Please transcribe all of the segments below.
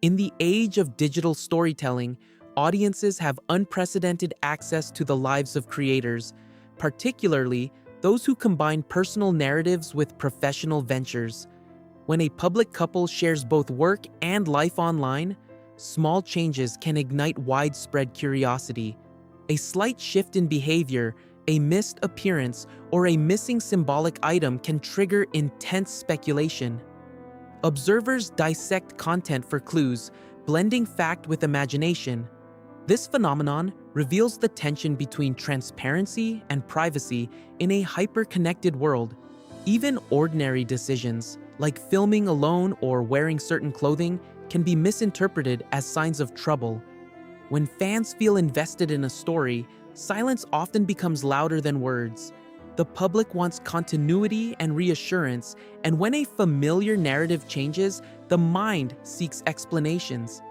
In the age of digital storytelling, audiences have unprecedented access to the lives of creators, particularly those who combine personal narratives with professional ventures. When a public couple shares both work and life online, small changes can ignite widespread curiosity. A slight shift in behavior, a missed appearance, or a missing symbolic item can trigger intense speculation. Observers dissect content for clues, blending fact with imagination. This phenomenon reveals the tension between transparency and privacy in a hyper-connected world. Even ordinary decisions, like filming alone or wearing certain clothing, can be misinterpreted as signs of trouble. When fans feel invested in a story, silence often becomes louder than words. The public wants continuity and reassurance, and when a familiar narrative changes, the mind seeks explanations.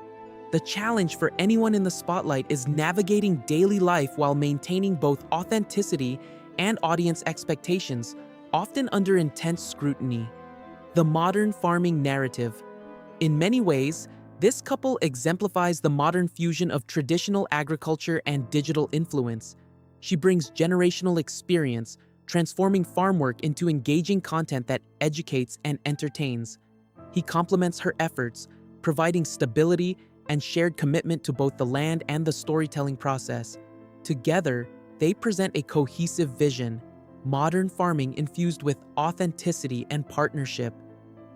The challenge for anyone in the spotlight is navigating daily life while maintaining both authenticity and audience expectations, often under intense scrutiny. The modern farming narrative. In many ways, this couple exemplifies the modern fusion of traditional agriculture and digital influence. She brings generational experience, transforming farm work into engaging content that educates and entertains. He complements her efforts, providing stability and shared commitment to both the land and the storytelling process. Together, they present a cohesive vision, modern farming infused with authenticity and partnership.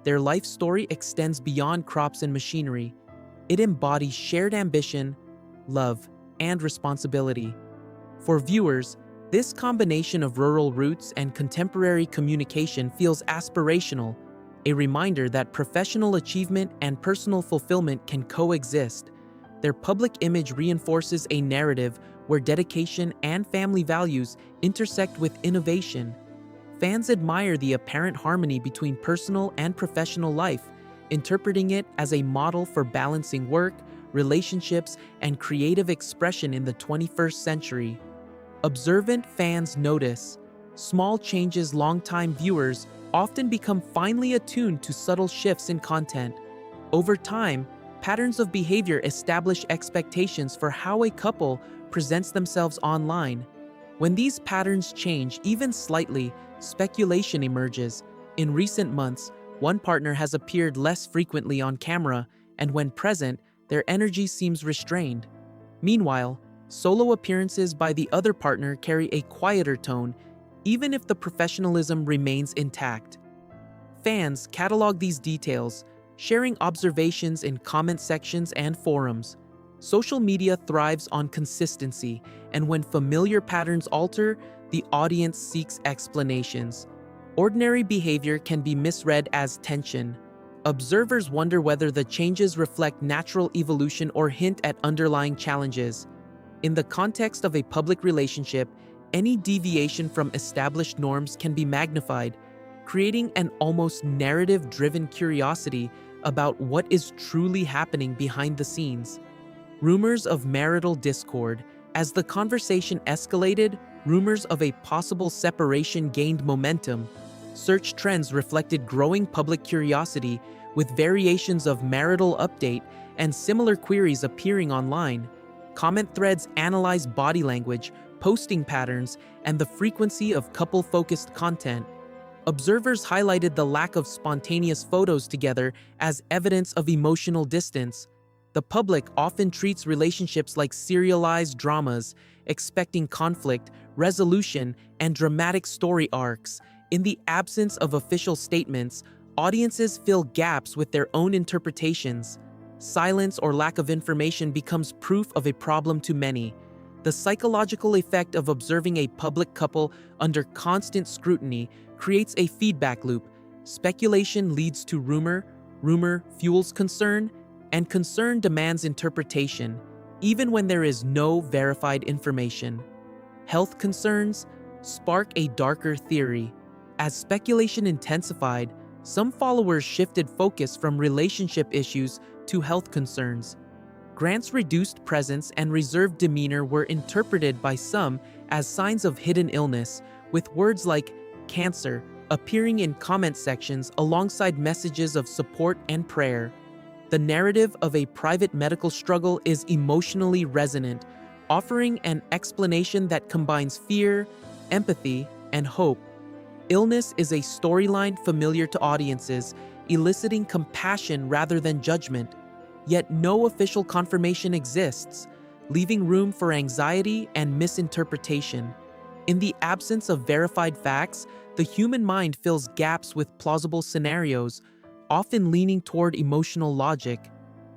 Their life story extends beyond crops and machinery. It embodies shared ambition, love, and responsibility. For viewers, this combination of rural roots and contemporary communication feels aspirational, a reminder that professional achievement and personal fulfillment can coexist. Their public image reinforces a narrative where dedication and family values intersect with innovation. Fans admire the apparent harmony between personal and professional life, interpreting it as a model for balancing work, relationships, and creative expression in the 21st century. Observant fans notice small changes. Longtime viewers often become finely attuned to subtle shifts in content. Over time, patterns of behavior establish expectations for how a couple presents themselves online. When these patterns change even slightly, speculation emerges. In recent months, one partner has appeared less frequently on camera, and when present, their energy seems restrained. Meanwhile, solo appearances by the other partner carry a quieter tone, even if the professionalism remains intact. Fans catalog these details, sharing observations in comment sections and forums. Social media thrives on consistency, and when familiar patterns alter, the audience seeks explanations. Ordinary behavior can be misread as tension. Observers wonder whether the changes reflect natural evolution or hint at underlying challenges. In the context of a public relationship, any deviation from established norms can be magnified, creating an almost narrative-driven curiosity about what is truly happening behind the scenes. Rumors of marital discord. As the conversation escalated, rumors of a possible separation gained momentum. Search trends reflected growing public curiosity, with variations of marital update and similar queries appearing online. Comment threads analyze body language, posting patterns, and the frequency of couple-focused content. Observers highlighted the lack of spontaneous photos together as evidence of emotional distance. The public often treats relationships like serialized dramas, expecting conflict, resolution, and dramatic story arcs. In the absence of official statements, audiences fill gaps with their own interpretations. Silence or lack of information becomes proof of a problem to many. The psychological effect of observing a public couple under constant scrutiny creates a feedback loop. Speculation leads to rumor, rumor fuels concern, and concern demands interpretation, even when there is no verified information. Health concerns spark a darker theory. As speculation intensified, some followers shifted focus from relationship issues to health concerns. Grant's reduced presence and reserved demeanor were interpreted by some as signs of hidden illness, with words like cancer appearing in comment sections alongside messages of support and prayer. The narrative of a private medical struggle is emotionally resonant, offering an explanation that combines fear, empathy, and hope. Illness is a storyline familiar to audiences, eliciting compassion rather than judgment. Yet no official confirmation exists, leaving room for anxiety and misinterpretation. In the absence of verified facts, the human mind fills gaps with plausible scenarios, often leaning toward emotional logic.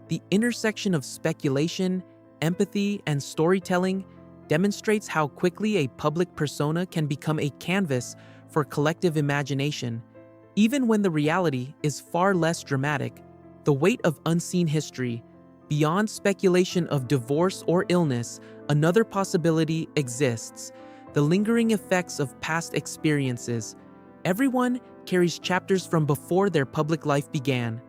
The intersection of speculation, empathy, and storytelling demonstrates how quickly a public persona can become a canvas for collective imagination. Even when the reality is far less dramatic, the weight of unseen history, beyond speculation of divorce or illness, another possibility exists: the lingering effects of past experiences. Everyone carries chapters from before their public life began.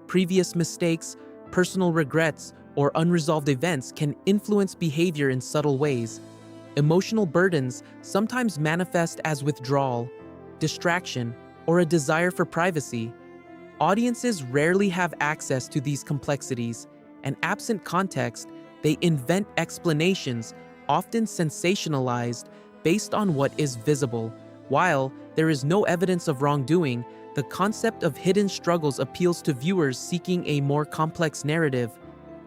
Previous mistakes, personal regrets, or unresolved events can influence behavior in subtle ways. Emotional burdens sometimes manifest as withdrawal, distraction, or a desire for privacy. Audiences rarely have access to these complexities, and absent context, they invent explanations, often sensationalized, based on what is visible. While there is no evidence of wrongdoing, the concept of hidden struggles appeals to viewers seeking a more complex narrative.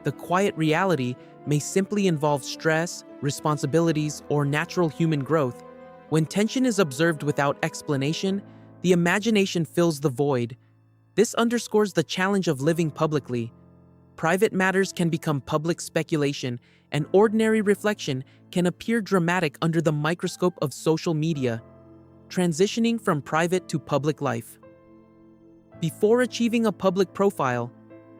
The quiet reality may simply involve stress, responsibilities, or natural human growth. When tension is observed without explanation, the imagination fills the void. This underscores the challenge of living publicly. Private matters can become public speculation, and ordinary reflection can appear dramatic under the microscope of social media. Transitioning from private to public life. Before achieving a public profile,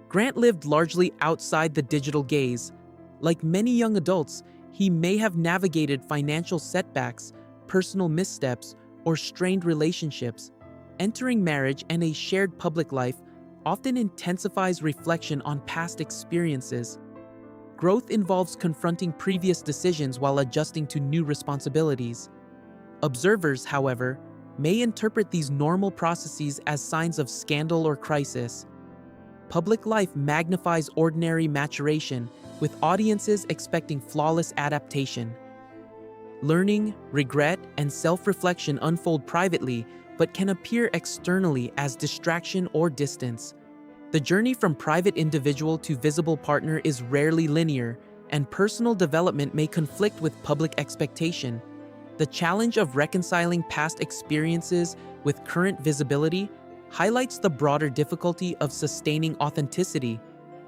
Grant lived largely outside the digital gaze. Like many young adults, he may have navigated financial setbacks, personal missteps, or strained relationships. Entering marriage and a shared public life often intensifies reflection on past experiences. Growth involves confronting previous decisions while adjusting to new responsibilities. Observers, however, may interpret these normal processes as signs of scandal or crisis. Public life magnifies ordinary maturation, with audiences expecting flawless adaptation. Learning, regret, and self-reflection unfold privately, but can appear externally as distraction or distance. The journey from private individual to visible partner is rarely linear, and personal development may conflict with public expectation. The challenge of reconciling past experiences with current visibility highlights the broader difficulty of sustaining authenticity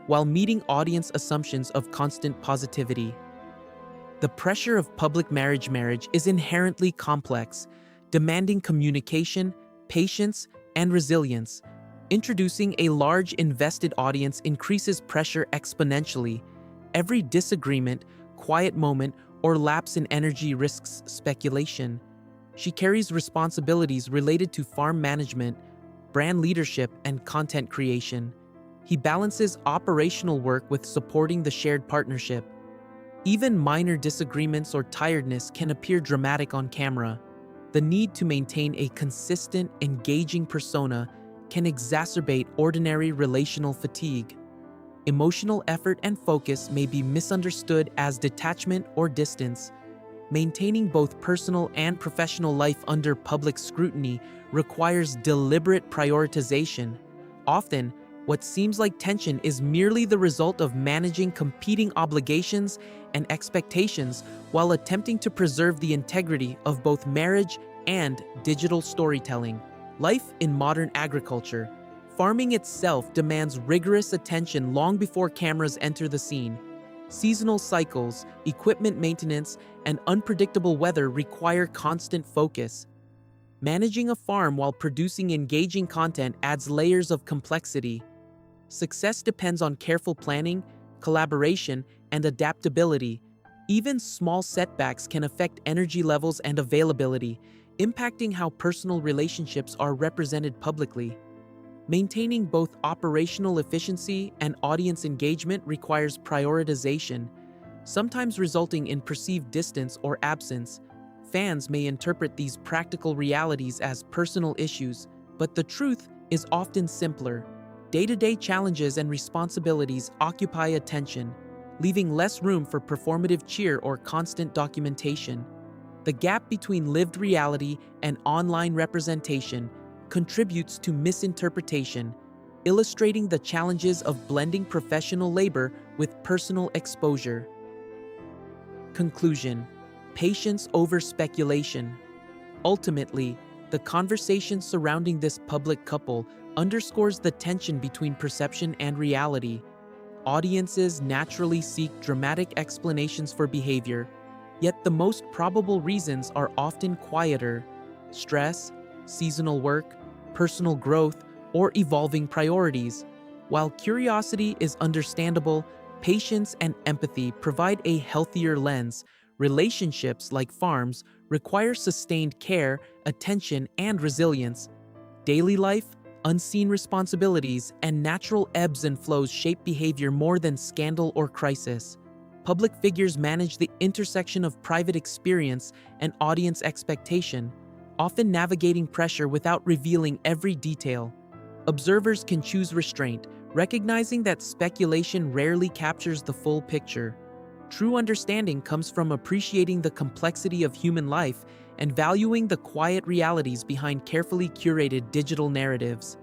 while meeting audience assumptions of constant positivity. The pressure of public marriage is inherently complex, demanding communication, patience, and resilience. Introducing a large invested audience increases pressure exponentially. Every disagreement, quiet moment, or lapse in energy risks speculation. She carries responsibilities related to farm management, brand leadership, and content creation. He balances operational work with supporting the shared partnership. Even minor disagreements or tiredness can appear dramatic on camera. The need to maintain a consistent, engaging persona can exacerbate ordinary relational fatigue. Emotional effort and focus may be misunderstood as detachment or distance. Maintaining both personal and professional life under public scrutiny requires deliberate prioritization. Often, what seems like tension is merely the result of managing competing obligations and expectations while attempting to preserve the integrity of both marriage and digital storytelling. Life in modern agriculture. Farming itself demands rigorous attention long before cameras enter the scene. Seasonal cycles, equipment maintenance, and unpredictable weather require constant focus. Managing a farm while producing engaging content adds layers of complexity. Success depends on careful planning, collaboration, and adaptability. Even small setbacks can affect energy levels and availability, impacting how personal relationships are represented publicly. Maintaining both operational efficiency and audience engagement requires prioritization, sometimes resulting in perceived distance or absence. Fans may interpret these practical realities as personal issues, but the truth is often simpler. Day-to-day challenges and responsibilities occupy attention, leaving less room for performative cheer or constant documentation. The gap between lived reality and online representation contributes to misinterpretation, illustrating the challenges of blending professional labor with personal exposure. Conclusion: patience over speculation. Ultimately, the conversation surrounding this public couple underscores the tension between perception and reality. Audiences naturally seek dramatic explanations for behavior, yet the most probable reasons are often quieter: stress, seasonal work, personal growth, or evolving priorities. While curiosity is understandable, patience and empathy provide a healthier lens. Relationships, like farms, require sustained care, attention, and resilience. Daily life, unseen responsibilities, and natural ebbs and flows shape behavior more than scandal or crisis. Public figures manage the intersection of private experience and audience expectation, often navigating pressure without revealing every detail. Observers can choose restraint, recognizing that speculation rarely captures the full picture. True understanding comes from appreciating the complexity of human life and valuing the quiet realities behind carefully curated digital narratives.